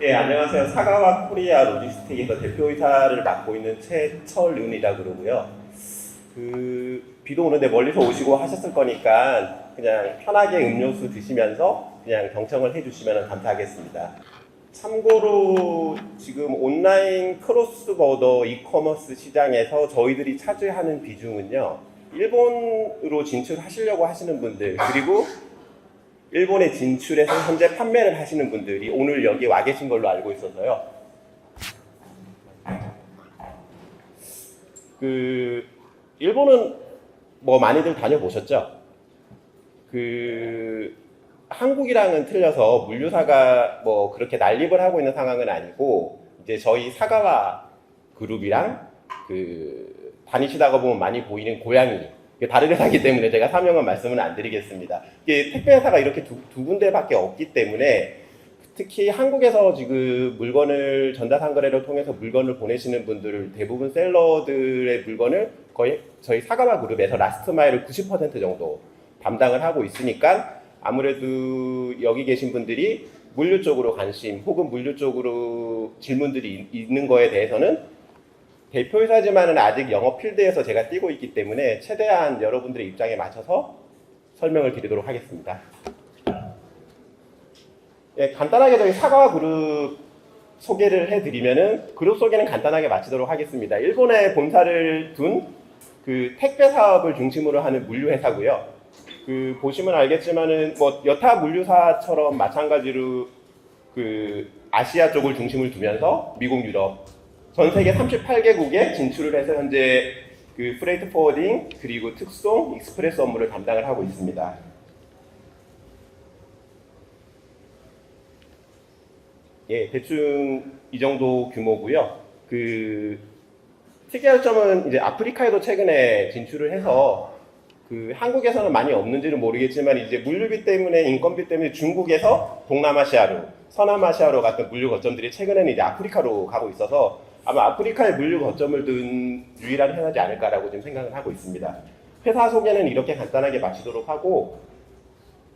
예, 안녕하세요. 사가와 코리아 로지스틱에서 대표이사를 맡고 있는 최철윤이라고 그러고요. 비도 오는데 멀리서 오시고 하셨을 거니까 그냥 편하게 음료수 드시면서 그냥 경청을 해주시면 감사하겠습니다. 참고로 지금 온라인 크로스보더 이커머스 시장에서 저희들이 차지하는 비중은요, 일본으로 진출하시려고 하시는 분들, 그리고 일본에 진출해서 현재 판매를 하시는 분들이 오늘 여기 와 계신 걸로 알고 있어서요. 일본은 뭐 많이들 다녀보셨죠? 한국이랑은 틀려서 물류사가 뭐 그렇게 난립을 하고 있는 상황은 아니고, 이제 저희 사가와 그룹이랑 다니시다가 보면 많이 보이는 고양이, 다른 회사이기 때문에 제가 사명은 말씀은 안 드리겠습니다. 이게 택배 회사가 이렇게 두 군데밖에 없기 때문에, 특히 한국에서 지금 물건을 전자상거래를 통해서 물건을 보내시는 분들 대부분 셀러들의 물건을 거의 저희 사가와 그룹에서 라스트 마일을 90% 정도 담당을 하고 있으니까, 아무래도 여기 계신 분들이 물류 쪽으로 관심 혹은 물류 쪽으로 질문들이 있는 거에 대해서는, 대표이사지만은 아직 영업 필드에서 제가 뛰고 있기 때문에 최대한 여러분들의 입장에 맞춰서 설명을 드리도록 하겠습니다. 예, 간단하게 저희 사가와 그룹 소개를 해드리면은, 그룹 소개는 간단하게 마치도록 하겠습니다. 일본에 본사를 둔 택배 사업을 중심으로 하는 물류 회사고요. 보시면 알겠지만은 뭐 여타 물류사처럼 마찬가지로 아시아 쪽을 중심을 두면서 미국, 유럽 전 세계 38개국에 진출을 해서 현재 프레이트 포워딩 그리고 특송, 익스프레스 업무를 담당을 하고 있습니다. 예, 대충 이 정도 규모고요. 특이할 점은 이제 아프리카에도 최근에 진출을 해서 한국에서는 많이 없는지는 모르겠지만, 이제 물류비 때문에, 인건비 때문에 중국에서 동남아시아로, 서남아시아로 같은 물류 거점들이 최근에는 이제 아프리카로 가고 있어서 아마 아프리카에 물류 거점을 둔 유일한 회사지 않을까라고 지금 생각을 하고 있습니다. 회사 소개는 이렇게 간단하게 마치도록 하고,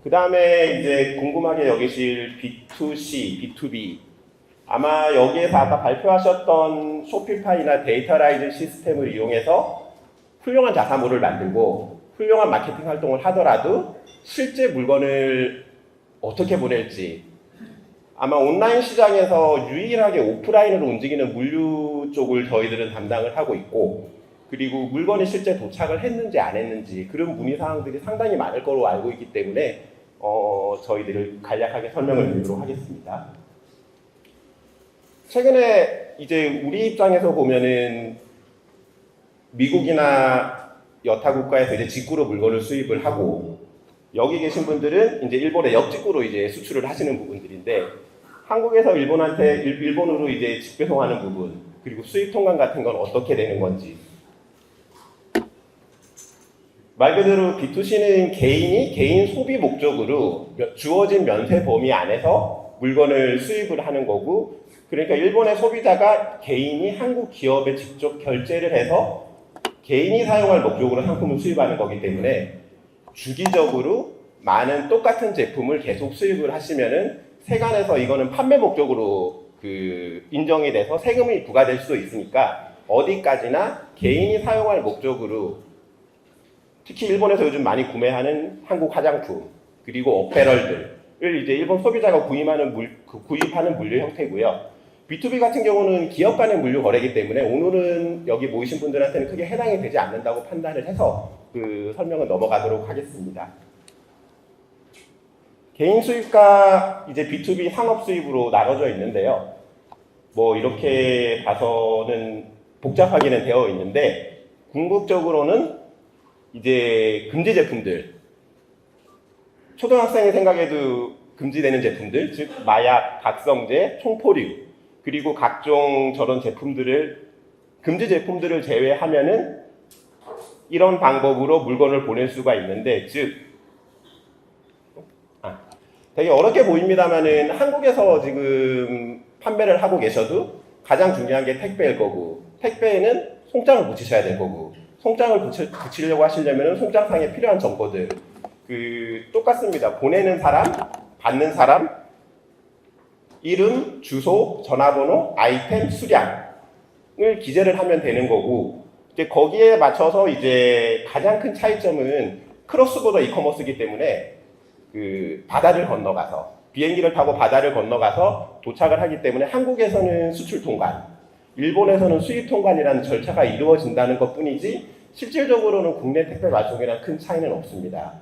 그 다음에 이제 궁금하게 여기실 B2C, B2B, 아마 여기에서 아까 발표하셨던 쇼피파이나 데이터라이즈 시스템을 이용해서 훌륭한 자사모를 만들고 훌륭한 마케팅 활동을 하더라도 실제 물건을 어떻게 보낼지, 아마 온라인 시장에서 유일하게 오프라인으로 움직이는 물류 쪽을 저희들은 담당을 하고 있고, 그리고 물건이 실제 도착을 했는지 안 했는지 그런 문의사항들이 상당히 많을 거로 알고 있기 때문에 저희들을 간략하게 설명을 드리도록 하겠습니다. 최근에 이제 우리 입장에서 보면은 미국이나 여타 국가에서 이제 직구로 물건을 수입을 하고, 여기 계신 분들은 이제 일본에 역직구로 이제 수출을 하시는 부분들인데, 한국에서 일본으로 이제 직배송하는 부분, 그리고 수입 통관 같은 건 어떻게 되는 건지. 말 그대로 B2C는 개인 소비 목적으로 주어진 면세 범위 안에서 물건을 수입을 하는 거고, 그러니까 일본의 소비자가 개인이 한국 기업에 직접 결제를 해서 개인이 사용할 목적으로 상품을 수입하는 거기 때문에, 주기적으로 많은 똑같은 제품을 계속 수입을 하시면은 세관에서 이거는 판매 목적으로 인정이 돼서 세금이 부과될 수도 있으니까, 어디까지나 개인이 사용할 목적으로, 특히 일본에서 요즘 많이 구매하는 한국 화장품 그리고 어페럴들을 이제 일본 소비자가 구입하는 물류 형태고요. B2B 같은 경우는 기업 간의 물류 거래이기 때문에 오늘은 여기 모이신 분들한테는 크게 해당이 되지 않는다고 판단을 해서 설명을 넘어가도록 하겠습니다. 개인 수입과 이제 B2B 상업 수입으로 나눠져 있는데요. 뭐 이렇게 봐서는 복잡하게는 되어 있는데, 궁극적으로는 이제 금지 제품들, 초등학생의 생각에도 금지되는 제품들, 즉 마약, 각성제, 총포류, 그리고 각종 저런 제품들을, 금지 제품들을 제외하면은 이런 방법으로 물건을 보낼 수가 있는데, 즉 되게 어렵게 보입니다만은 한국에서 지금 판매를 하고 계셔도 가장 중요한 게 택배일 거고, 택배에는 송장을 붙이셔야 될 거고, 송장을 붙이려고 하시려면 송장상에 필요한 정보들 똑같습니다. 보내는 사람, 받는 사람, 이름, 주소, 전화번호, 아이템, 수량을 기재를 하면 되는 거고, 이제 거기에 맞춰서 이제 가장 큰 차이점은 크로스보더 이커머스이기 때문에 그 바다를 건너가서 비행기를 타고 바다를 건너가서 도착을 하기 때문에 한국에서는 수출 통관, 일본에서는 수입 통관이라는 절차가 이루어진다는 것뿐이지 실질적으로는 국내 택배 발송이랑 큰 차이는 없습니다.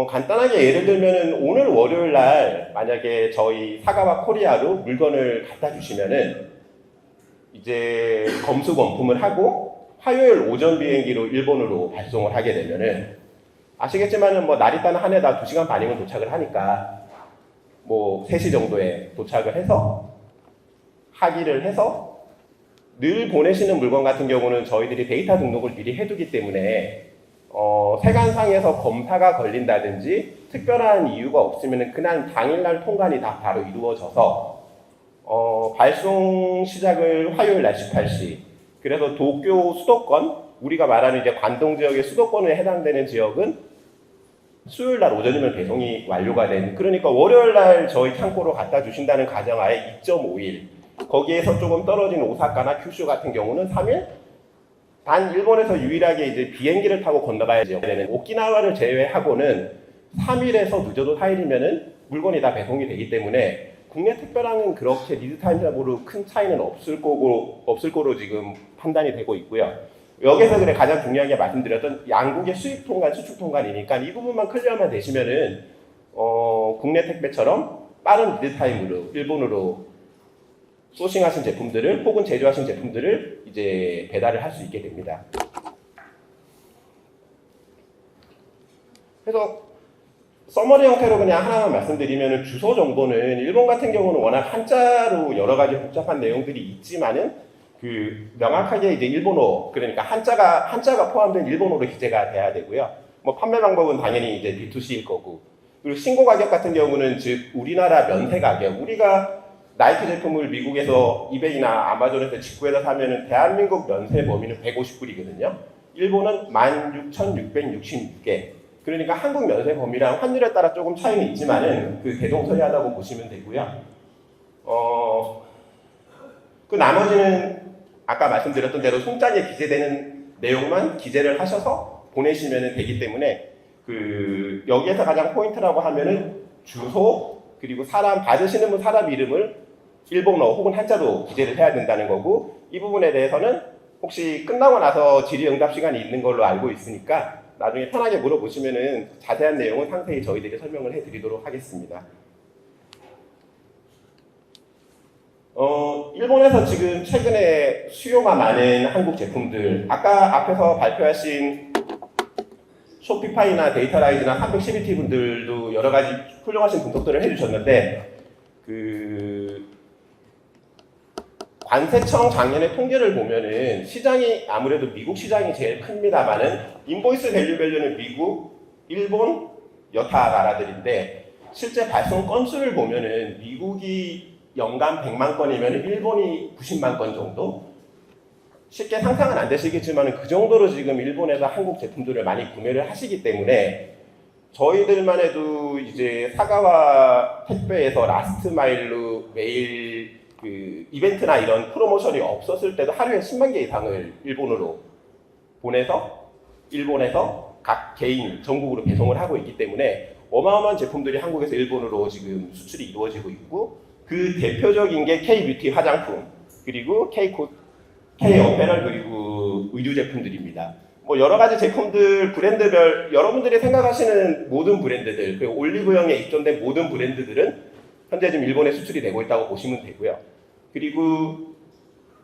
간단하게 예를 들면은 오늘 월요일 날 만약에 저희 사가와 코리아로 물건을 갖다 주시면은 이제 검수 검품을 하고 화요일 오전 비행기로 일본으로 발송을 하게 되면은 아시겠지만은 뭐 나리타는 하네다 2시간 반이면 도착을 하니까 뭐 3시 정도에 도착을 해서 하기를 해서 늘 보내시는 물건 같은 경우는 저희들이 데이터 등록을 미리 해두기 때문에 세관상에서 검사가 걸린다든지 특별한 이유가 없으면 그날 당일날 통관이 다 바로 이루어져서 발송 시작을 화요일 날 18시, 그래서 도쿄 수도권, 우리가 말하는 이제 관동 지역의 수도권에 해당되는 지역은 수요일 날 오전이면 배송이 완료가 된, 그러니까 월요일 날 저희 창고로 갖다 주신다는 가정하에 2.5일, 거기에서 조금 떨어진 오사카나 큐슈 같은 경우는 3일, 단 일본에서 유일하게 이제 비행기를 타고 건너가야 되는 오키나와를 제외하고는 3일에서 늦어도 4일이면은 물건이 다 배송이 되기 때문에 국내 특별항은 그렇게 리드타임적으로 큰 차이는 없을 거로 지금 판단이 되고 있고요. 여기서 그래 가장 중요하게 말씀드렸던 양국의 수입 통관, 수출 통관이니까 이 부분만 클리어만 되시면은 국내 택배처럼 빠른 리드타임으로 일본으로 소싱하신 제품들을 혹은 제조하신 제품들을 이제 배달을 할 수 있게 됩니다. 그래서 서머리 형태로 그냥 하나만 말씀드리면 주소 정보는 일본 같은 경우는 워낙 한자로 여러 가지 복잡한 내용들이 있지만은 그 명확하게 이제 일본어, 그러니까 한자가 포함된 일본어로 기재가 돼야 되고요. 뭐 판매 방법은 당연히 이제 B2C일 거고, 그리고 신고 가격 같은 경우는 즉 우리나라 면세 가격, 우리가 나이키 제품을 미국에서 이베이나 아마존에서 직구해서 사면은 대한민국 면세 범위는 150불이거든요. 일본은 16,666개. 그러니까 한국 면세 범위랑 환율에 따라 조금 차이는 있지만은 그 대동소이하다고 보시면 되고요. 그 나머지는 아까 말씀드렸던 대로 송장에 기재되는 내용만 기재를 하셔서 보내시면 되기 때문에 그 여기에서 가장 포인트라고 하면은 주소, 그리고 받으시는 분 사람 이름을 일본어 혹은 한자로 기재를 해야 된다는 거고, 이 부분에 대해서는 혹시 끝나고 나서 질의응답 시간이 있는 걸로 알고 있으니까 나중에 편하게 물어보시면은 자세한 내용은 상세히 저희들이 설명을 해드리도록 하겠습니다. 일본에서 지금 최근에 수요가 많은 한국 제품들, 아까 앞에서 발표하신 쇼피파이나 데이터라이즈나 312T 분들도 여러 가지 훌륭하신 분석들을 해주셨는데, 관세청 작년에 통계를 보면은 시장이 아무래도 미국 시장이 제일 큽니다만은 인보이스 밸류는 미국, 일본, 여타 나라들인데 실제 발송 건수를 보면은 미국이 연간 100만 건이면 일본이 90만 건 정도? 쉽게 상상은 안 되시겠지만 그 정도로 지금 일본에서 한국 제품들을 많이 구매를 하시기 때문에 저희들만 해도 이제 사가와 택배에서 라스트 마일로 매일 그 이벤트나 이런 프로모션이 없었을 때도 하루에 10만 개 이상을 일본으로 보내서 일본에서 각 개인 전국으로 배송을 하고 있기 때문에 어마어마한 제품들이 한국에서 일본으로 지금 수출이 이루어지고 있고, 그 대표적인 게 K-뷰티 화장품, 그리고 K-어페럴, 그리고 의류 제품들입니다. 뭐 여러 가지 제품들, 브랜드별, 여러분들이 생각하시는 모든 브랜드들, 그 올리브영에 입점된 모든 브랜드들은 현재 지금 일본에 수출이 되고 있다고 보시면 되고요. 그리고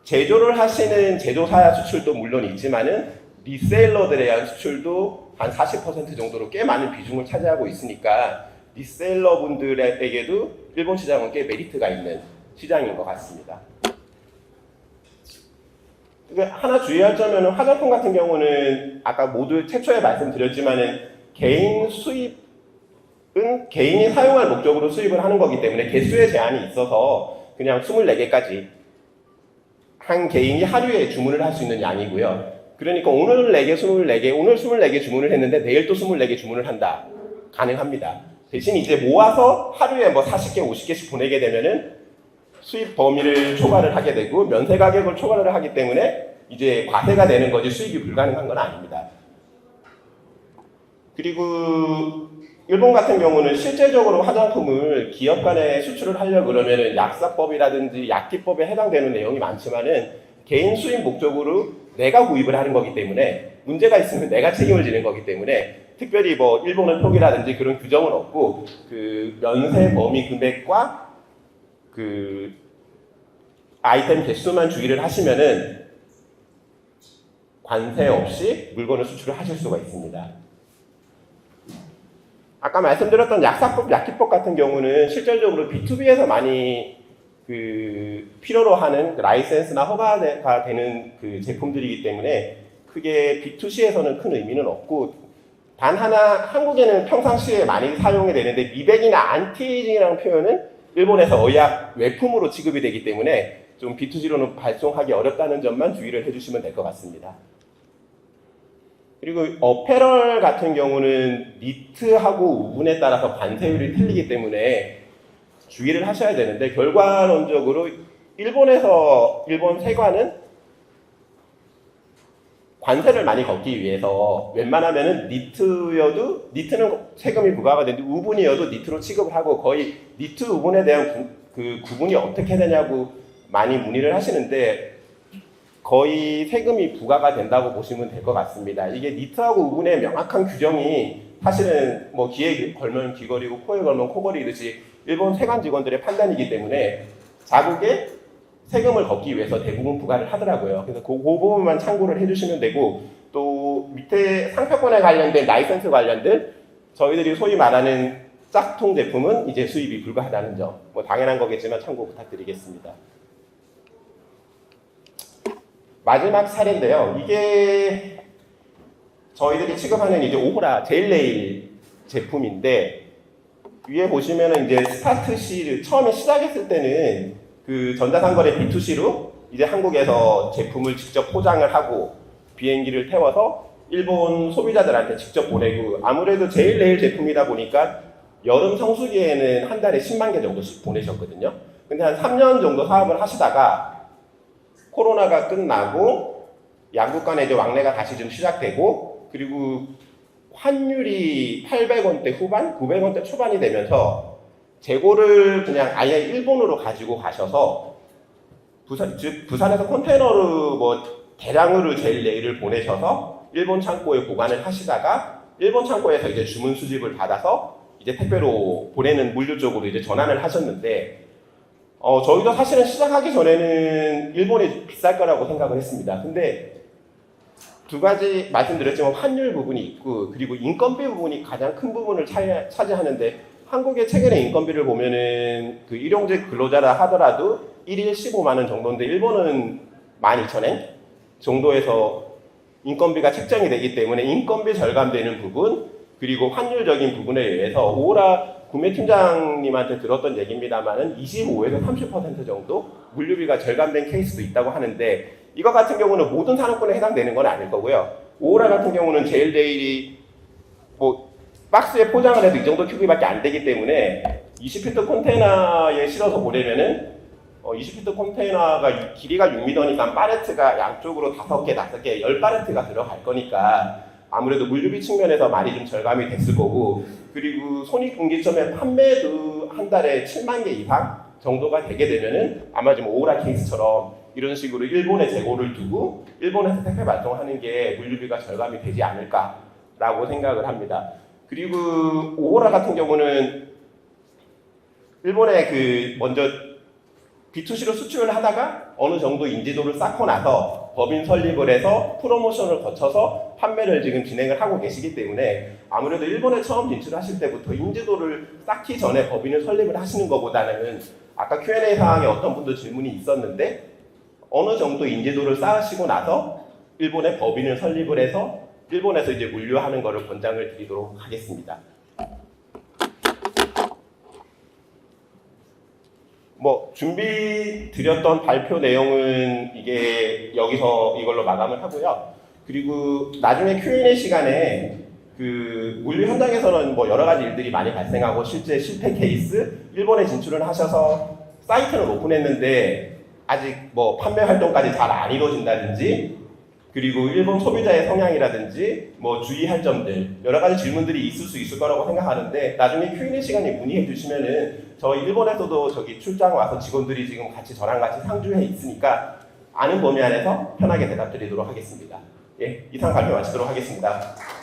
제조를 하시는 제조사 수출도 물론 있지만은 리셀러들에 대한 수출도 한 40% 정도로 꽤 많은 비중을 차지하고 있으니까 리셀러 분들에게도 일본 시장은 꽤 메리트가 있는 시장인 것 같습니다. 하나 주의할 점은 화장품 같은 경우는 아까 모두 최초에 말씀드렸지만은 개인 수입은 개인이 사용할 목적으로 수입을 하는 거기 때문에 개수의 제한이 있어서 그냥 24개까지 한 개인이 하루에 주문을 할 수 있는 양이고요. 그러니까 오늘 4개, 24개, 오늘 24개 주문을 했는데 내일 또 24개 주문을 한다. 가능합니다. 대신 이제 모아서 하루에 뭐 40개, 50개씩 보내게 되면은 수입 범위를 초과를 하게 되고 면세 가격을 초과를 하기 때문에 이제 과세가 되는 거지 수입이 불가능한 건 아닙니다. 그리고 일본 같은 경우는 실제적으로 화장품을 기업 간에 수출을 하려고 그러면은 약사법이라든지 약기법에 해당되는 내용이 많지만은 개인 수입 목적으로 내가 구입을 하는 거기 때문에 문제가 있으면 내가 책임을 지는 거기 때문에 특별히 뭐 일본은 표기라든지 그런 규정은 없고 그 면세 범위 금액과 그 아이템 개수만 주의를 하시면은 관세 없이 물건을 수출을 하실 수가 있습니다. 아까 말씀드렸던 약사법, 약기법 같은 경우는 실질적으로 B2B에서 많이 그 필요로 하는 그 라이센스나 허가가 되는 그 제품들이기 때문에 크게 B2C에서는 큰 의미는 없고 단 하나 한국에는 평상시에 많이 사용이 되는데 미백이나 안티에이징이라는 표현은 일본에서 의약 외품으로 취급이 되기 때문에 좀 B2G로는 발송하기 어렵다는 점만 주의를 해주시면 될 것 같습니다. 그리고 어페럴 같은 경우는 니트하고 우분에 따라서 관세율이 틀리기 때문에 주의를 하셔야 되는데 결과론적으로 일본 세관은 관세를 많이 걷기 위해서 웬만하면은 니트는 세금이 부과가 되는데 우분이어도 니트로 취급을 하고 거의 니트 우분에 대한 그 구분이 어떻게 되냐고 많이 문의를 하시는데 거의 세금이 부과가 된다고 보시면 될 것 같습니다. 이게 니트하고 우분의 명확한 규정이 사실은 뭐 귀에 걸면 귀걸이고 코에 걸면 코걸이듯이 일본 세관 직원들의 판단이기 때문에 자국에 세금을 걷기 위해서 대부분 부과를 하더라고요. 그래서 그 부분만 참고를 해주시면 되고 또 밑에 상표권에 관련된 라이센스 관련된 저희들이 소위 말하는 짝퉁 제품은 이제 수입이 불가하다는 점, 뭐 당연한 거겠지만 참고 부탁드리겠습니다. 마지막 사례인데요. 이게 저희들이 취급하는 이제 오호라 제일레일 제품인데 위에 보시면은 이제 스타트 C를 처음에 시작했을 때는 그 전자상거래 B2C로 이제 한국에서 제품을 직접 포장을 하고 비행기를 태워서 일본 소비자들한테 직접 보내고 아무래도 제일레일 제품이다 보니까 여름 성수기에는 한 달에 10만 개 정도씩 보내셨거든요. 근데 한 3년 정도 사업을 하시다가 코로나가 끝나고 양국 간에 이제 왕래가 다시 좀 시작되고 그리고 환율이 800원대 후반, 900원대 초반이 되면서 재고를 그냥 아예 일본으로 가지고 가셔서 부산에서 컨테이너로 뭐 대량으로 제일레일을 보내셔서 일본 창고에 보관을 하시다가 일본 창고에서 이제 주문 수집을 받아서 이제 택배로 보내는 물류 쪽으로 이제 전환을 하셨는데 저희도 사실은 시작하기 전에는 일본이 비쌀 거라고 생각을 했습니다. 근데 두 가지 말씀드렸지만 환율 부분이 있고 그리고 인건비 부분이 가장 큰 부분을 차지하는데 한국의 최근의 인건비를 보면은 그 일용직 근로자라 하더라도 1일 15만 원 정도인데 일본은 12,000엔 정도에서 인건비가 책정이 되기 때문에 인건비 절감되는 부분 그리고 환율적인 부분에 의해서 오라 구매팀장님한테 들었던 얘기입니다만은 25에서 30% 정도 물류비가 절감된 케이스도 있다고 하는데 이거 같은 경우는 모든 산업군에 해당되는 건 아닐 거고요. 오라 같은 경우는 제일레일이 뭐 박스에 포장을 해도 이 정도 크기밖에 안 되기 때문에 20피트 컨테이너에 실어서 보내면은 20피트 컨테이너가 길이가 6m니까 팔레트가 양쪽으로 5개, 5개, 10팔레트가 들어갈 거니까 아무래도 물류비 측면에서 많이 좀 절감이 됐을 거고 그리고 손익분기점의 판매도 한 달에 7만 개 이상 정도가 되게 되면은 아마 지금 오라 케이스처럼 이런 식으로 일본에 재고를 두고 일본에서 택배 발송하는 게 물류비가 절감이 되지 않을까라고 생각을 합니다. 그리고 오라 같은 경우는 일본에 그 먼저 B2C로 수출을 하다가 어느 정도 인지도를 쌓고 나서 법인 설립을 해서 프로모션을 거쳐서 판매를 지금 진행을 하고 계시기 때문에 아무래도 일본에 처음 진출하실 때부터 인지도를 쌓기 전에 법인을 설립을 하시는 것보다는 아까 Q&A 사항에 어떤 분도 질문이 있었는데 어느 정도 인지도를 쌓으시고 나서 일본에 법인을 설립을 해서 일본에서 이제 물류하는 것을 권장을 드리도록 하겠습니다. 뭐 준비 드렸던 발표 내용은 이게 여기서 이걸로 마감을 하고요. 그리고 나중에 Q&A 시간에 그 물류 현장에서는 뭐 여러 가지 일들이 많이 발생하고 실제 실패 케이스, 일본에 진출을 하셔서 사이트는 오픈했는데 아직 뭐 판매 활동까지 잘 안 이루어진다든지, 그리고 일본 소비자의 성향이라든지 뭐 주의할 점들 여러 가지 질문들이 있을 수 있을 거라고 생각하는데, 나중에 Q&A 시간에 문의해 주시면은 저희 일본에서도 저기 출장 와서 직원들이 지금 같이 저랑 같이 상주해 있으니까 아는 범위 안에서 편하게 대답드리도록 하겠습니다. 예, 이상 발표 마치도록 하겠습니다.